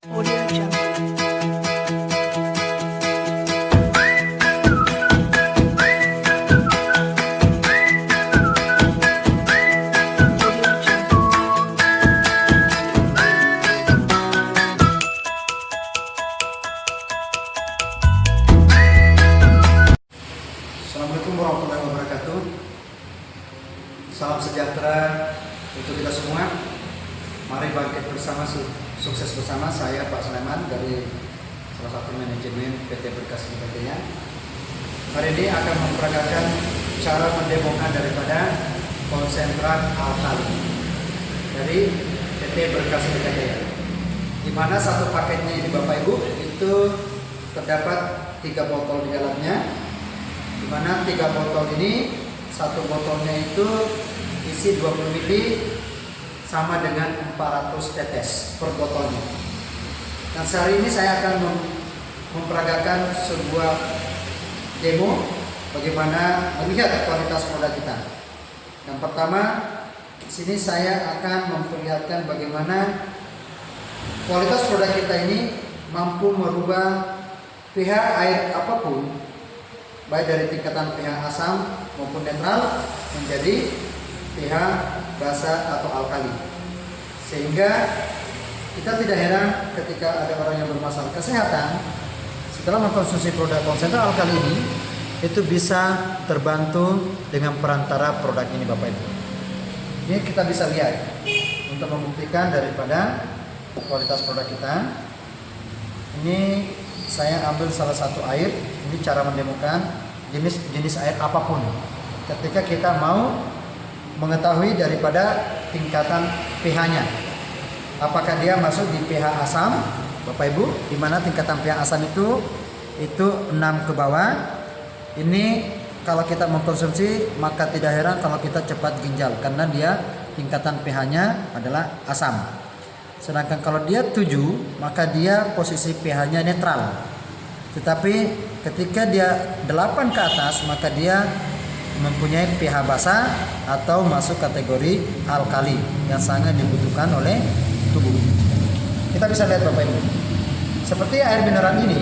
Audio Jungle. Audio Jungle. Assalamualaikum warahmatullahi wabarakatuh. Salam sejahtera untuk kita semua. Mari bangkit bersama, sukses bersama. Saya Pak Sulaiman dari salah satu manajemen PT Berkas Libatnya. Hari ini akan memperagakan cara mendemokan daripada konsentrat alkali dari PT Berkas Libatnya. Di mana satu paketnya ini Bapak Ibu itu terdapat 3 botol di dalamnya. Di mana 3 botol ini, satu botolnya itu isi 20 ml sama dengan 400 tetes per botolnya. Dan sehari ini saya akan memperagakan sebuah demo bagaimana melihat kualitas produk kita. Yang pertama, di sini saya akan memperlihatkan bagaimana kualitas produk kita ini mampu merubah pH air apapun, baik dari tingkatan pH asam maupun netral menjadi pH basa atau alkali, sehingga kita tidak heran ketika ada orang yang bermasalah kesehatan setelah mengkonsumsi produk konsentrat alkali ini, itu bisa terbantu dengan perantara produk ini Bapak Ibu. Ini kita bisa lihat untuk membuktikan daripada kualitas produk kita. Ini saya ambil salah satu air. Ini cara mendemokan jenis air apapun ketika kita mau mengetahui daripada tingkatan pH-nya. Apakah dia masuk di pH asam, Bapak Ibu, di mana tingkatan pH asam itu 6 ke bawah. Ini kalau kita mengkonsumsi maka tidak heran kalau kita cepat ginjal karena dia tingkatan pH-nya adalah asam. Sedangkan kalau dia 7, maka dia posisi pH-nya netral. Tetapi ketika dia 8 ke atas, maka dia mempunyai pH basa atau masuk kategori alkali yang sangat dibutuhkan oleh tubuh. Kita bisa lihat Bapak Ibu, seperti air mineral ini,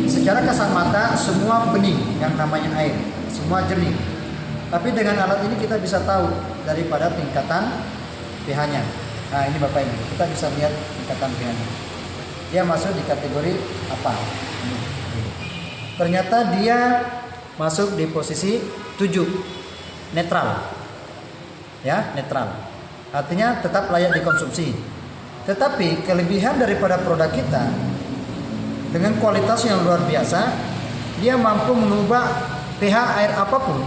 secara kasat mata semua bening, yang namanya air, semua jernih. Tapi dengan alat ini kita bisa tahu daripada tingkatan pH-nya. Nah ini Bapak Ibu, kita bisa lihat tingkatan pH-nya. Dia masuk di kategori apa? Ternyata dia masuk di posisi 7, netral. Ya, netral. Artinya tetap layak dikonsumsi. Tetapi kelebihan daripada produk kita dengan kualitas yang luar biasa, dia mampu mengubah pH air apapun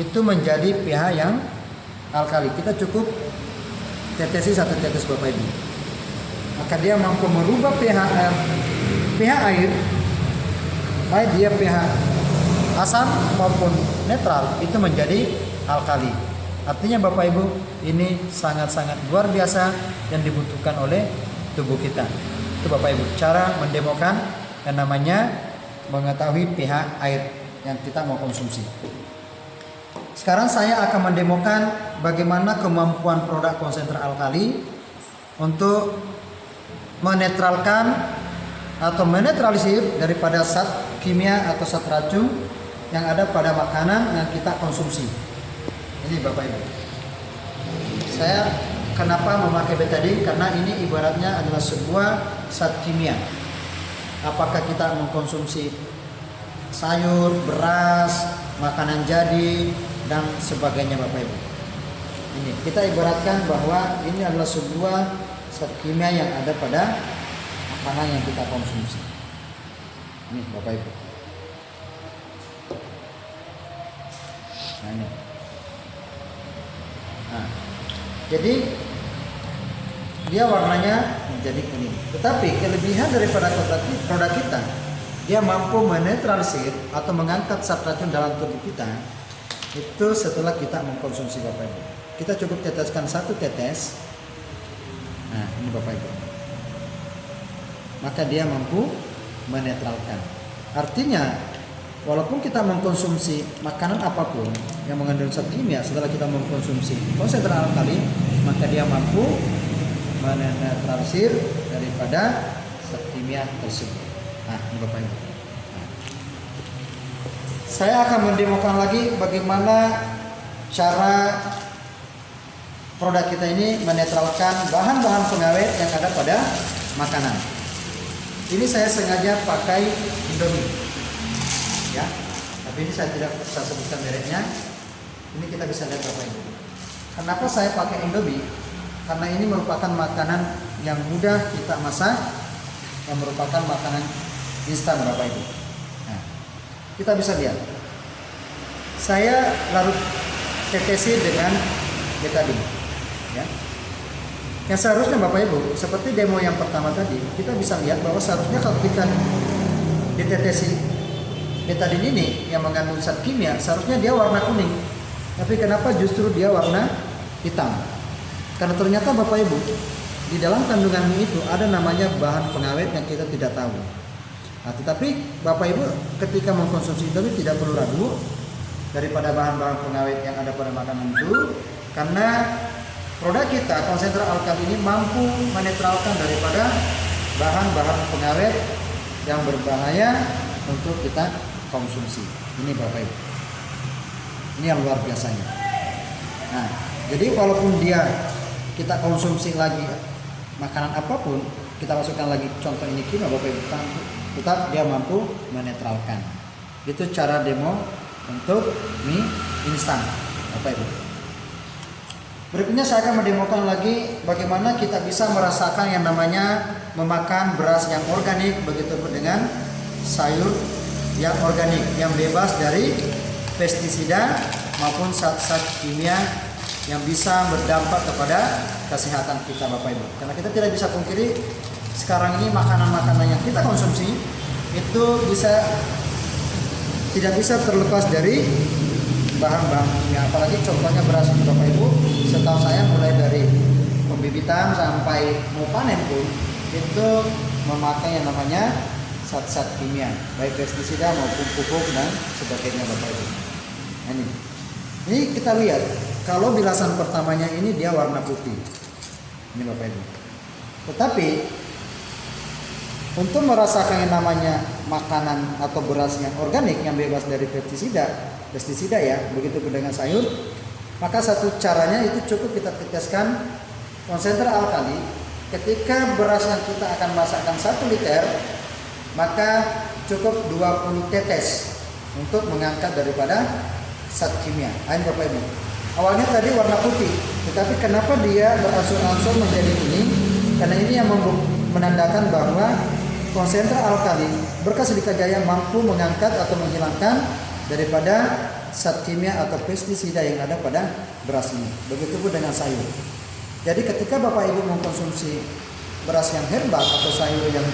itu menjadi pH yang alkali. Kita cukup tetesi 1 tetes Bapak Ibu. Maka dia mampu merubah pH air, baik dia pH asam maupun netral, itu menjadi alkali. Artinya Bapak Ibu, ini sangat-sangat luar biasa yang dibutuhkan oleh tubuh kita. Itu Bapak Ibu, cara mendemokan yang namanya mengetahui pH air yang kita mau konsumsi. Sekarang saya akan mendemokan bagaimana kemampuan produk konsentrat alkali untuk menetralkan atau menetralisir daripada zat kimia atau zat racun yang ada pada makanan yang kita konsumsi. Ini Bapak Ibu, saya kenapa memakai betadine, karena ini ibaratnya adalah sebuah zat kimia. Apakah kita mengkonsumsi sayur, beras, makanan jadi dan sebagainya Bapak Ibu. Ini kita ibaratkan bahwa ini adalah sebuah zat kimia yang ada pada makanan yang kita konsumsi. Ini Bapak Ibu. Nah, ini. Nah, jadi dia warnanya menjadi kuning. Tetapi kelebihan daripada produk kita, dia mampu menetralisir atau mengangkat zat racun dalam tubuh kita itu setelah kita mengkonsumsi Bapak Ibu. Kita cukup teteskan 1 tetes. Nah, ini Bapak Ibu. Maka dia mampu menetralkan. Artinya walaupun kita mengkonsumsi makanan apapun yang mengandung zat kimia, setelah kita mengkonsumsi konsentrat alkali, maka dia mampu menetralisir daripada zat kimia tersebut. Nah, ini Bapak Ibu. Nah, saya akan mendemokan lagi bagaimana cara produk kita ini menetralkan bahan-bahan pengawet yang ada pada makanan. Ini saya sengaja pakai Indomie, ya. Tapi ini saya tidak bisa sebutkan mereknya. Ini kita bisa lihat Bapak Ibu. Kenapa saya pakai Indomie? Karena ini merupakan makanan yang mudah kita masak, yang merupakan makanan instan Bapak Ibu. Nah, kita bisa lihat. Saya larut tetesi dengan betadine, ya. Yang seharusnya Bapak Ibu, seperti demo yang pertama tadi, kita bisa lihat bahwa seharusnya ketika ditetesi betadine ini yang mengandung zat kimia, seharusnya dia warna kuning. Tapi kenapa justru dia warna hitam? Karena ternyata Bapak Ibu, di dalam kandungan mie itu ada namanya bahan pengawet yang kita tidak tahu. Nah, tetapi Bapak Ibu ketika mengkonsumsi Indomie tidak perlu ragu daripada bahan-bahan pengawet yang ada pada makanan itu, karena produk kita konsentrat alkali ini mampu menetralkan daripada bahan-bahan pengawet yang berbahaya untuk kita konsumsi. Ini Bapak Ibu. Ini yang luar biasanya. Nah, jadi walaupun dia kita konsumsi lagi makanan apapun, kita masukkan lagi contoh ini kimia Bapak Ibu, tetap dia mampu menetralkan. Itu cara demo untuk mie instan Bapak Ibu. Berikutnya saya akan mendemokan lagi bagaimana kita bisa merasakan yang namanya memakan beras yang organik, begitu pun dengan sayur yang organik yang bebas dari pestisida maupun zat-zat kimia yang bisa berdampak kepada kesehatan kita Bapak Ibu. Karena kita tidak bisa pungkiri sekarang ini makanan-makanan yang kita konsumsi itu tidak bisa terlepas dari bahan-bahan kimia. Apalagi contohnya beras Bapak Ibu, setahu saya mulai dari pembibitan sampai mau panen pun itu memakai yang namanya zat-zat kimia, baik pestisida maupun pupuk dan sebagainya Bapak Ibu. Nah, ini kita lihat kalau bilasan pertamanya ini dia warna putih, ini Bapak Ibu. Tetapi untuk merasakan yang namanya makanan atau beras yang organik yang bebas dari pestisida ya, begitu pun dengan sayur, maka satu caranya itu cukup kita teteskan konsentrat alkali. Ketika beras yang kita akan masakkan 1 liter, maka cukup 20 tetes untuk mengangkat daripada zat kimia. Ayo Bapak Ibu, awalnya tadi warna putih, tetapi kenapa dia berangsur-angsur menjadi kuning? Karena ini yang menandakan bahwa konsentrat alkali berkas Silika Jaya mampu mengangkat atau menghilangkan daripada zat kimia atau pestisida yang ada pada beras ini. Begitu pun dengan sayur. Jadi ketika Bapak Ibu mengkonsumsi beras yang herbal atau sayur yang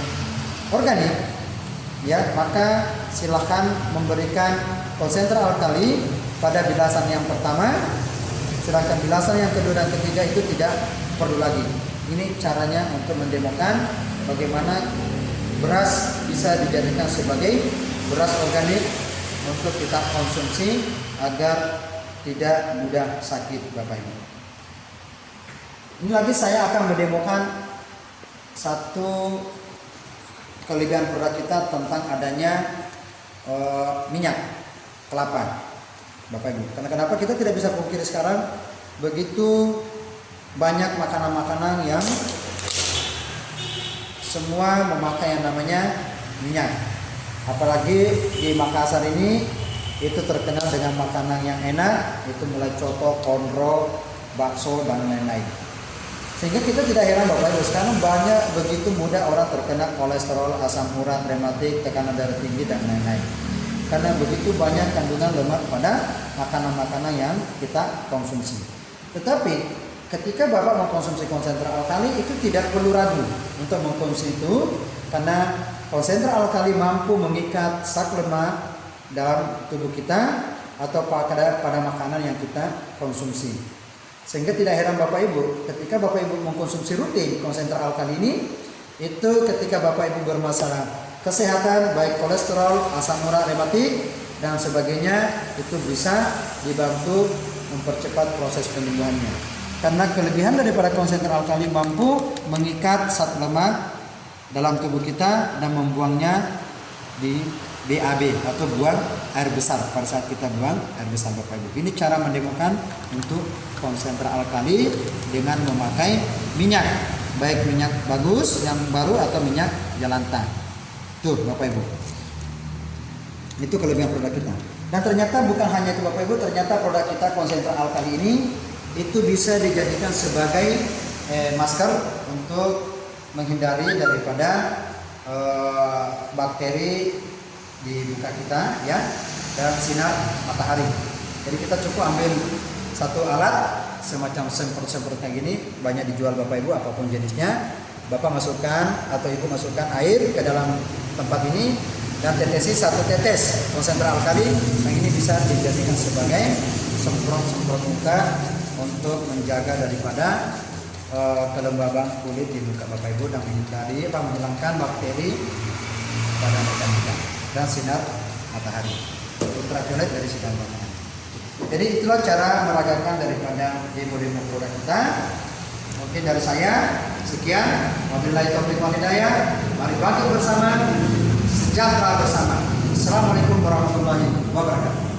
organik, ya, maka silahkan memberikan konsentrat alkali pada bilasan yang pertama, sedangkan bilasan yang kedua dan ketiga itu tidak perlu lagi. Ini caranya untuk mendemokan bagaimana beras bisa dijadikan sebagai beras organik untuk kita konsumsi agar tidak mudah sakit Bapak Ibu. Ini lagi saya akan mendemokan satu kelebihan produk kita tentang adanya minyak kelapa Bapak Ibu. Karena kenapa kita tidak bisa pungkiri sekarang begitu banyak makanan-makanan yang semua memakai yang namanya minyak. Apalagi di Makassar ini itu terkenal dengan makanan yang enak, itu mulai coto, konro, bakso dan lain-lain. Sehingga kita tidak heran Bapak Ibu, sekarang banyak begitu mudah orang terkena kolesterol, asam urat, rematik, tekanan darah tinggi dan lain-lain. Karena begitu banyak kandungan lemak pada makanan-makanan yang kita konsumsi. Tetapi ketika Bapak mengkonsumsi konsentrat alkali itu tidak perlu ragu untuk mengkonsumsi itu, karena konsentrat alkali mampu mengikat zat lemak dalam tubuh kita atau pada makanan yang kita konsumsi. Sehingga tidak heran Bapak Ibu, ketika Bapak Ibu mengkonsumsi rutin konsentrat alkali ini, itu ketika Bapak Ibu bermasalah kesehatan baik kolesterol, asam urat, rematik dan sebagainya, itu bisa dibantu mempercepat proses penyembuhannya. Karena kelebihan daripada konsentrat alkali mampu mengikat zat lemak dalam tubuh kita dan membuangnya di BAB atau buang air besar pada saat kita buang air besar Bapak Ibu. Ini cara mendemokan untuk konsentrat alkali dengan memakai minyak, baik minyak bagus yang baru atau minyak jelantah. Tuh Bapak Ibu. Itu kelebihan produk kita. Dan ternyata bukan hanya itu Bapak Ibu, ternyata produk kita konsentrat alkali ini itu bisa dijadikan sebagai masker untuk menghindari daripada bakteri di muka kita ya dan sinar matahari. Jadi kita cukup ambil satu alat semacam semprot kayak gini, banyak dijual Bapak Ibu apapun jenisnya. Bapak masukkan atau Ibu masukkan air ke dalam tempat ini dan tetesi satu tetes konsentrat alkali yang ini bisa dijadikan sebagai semprot muka untuk menjaga daripada kelembaban kulit di muka Bapak Ibu dan menghilangkan bakteri pada muka kita dan sinar matahari, ultraviolet dari sinar matahari. Jadi itulah cara meragakan daripada demo produk kita. Mungkin dari saya sekian. Wabillahi taufiq wal hidayah. Mari bangkit bersama, sejahtera bersama. Assalamualaikum warahmatullahi wabarakatuh.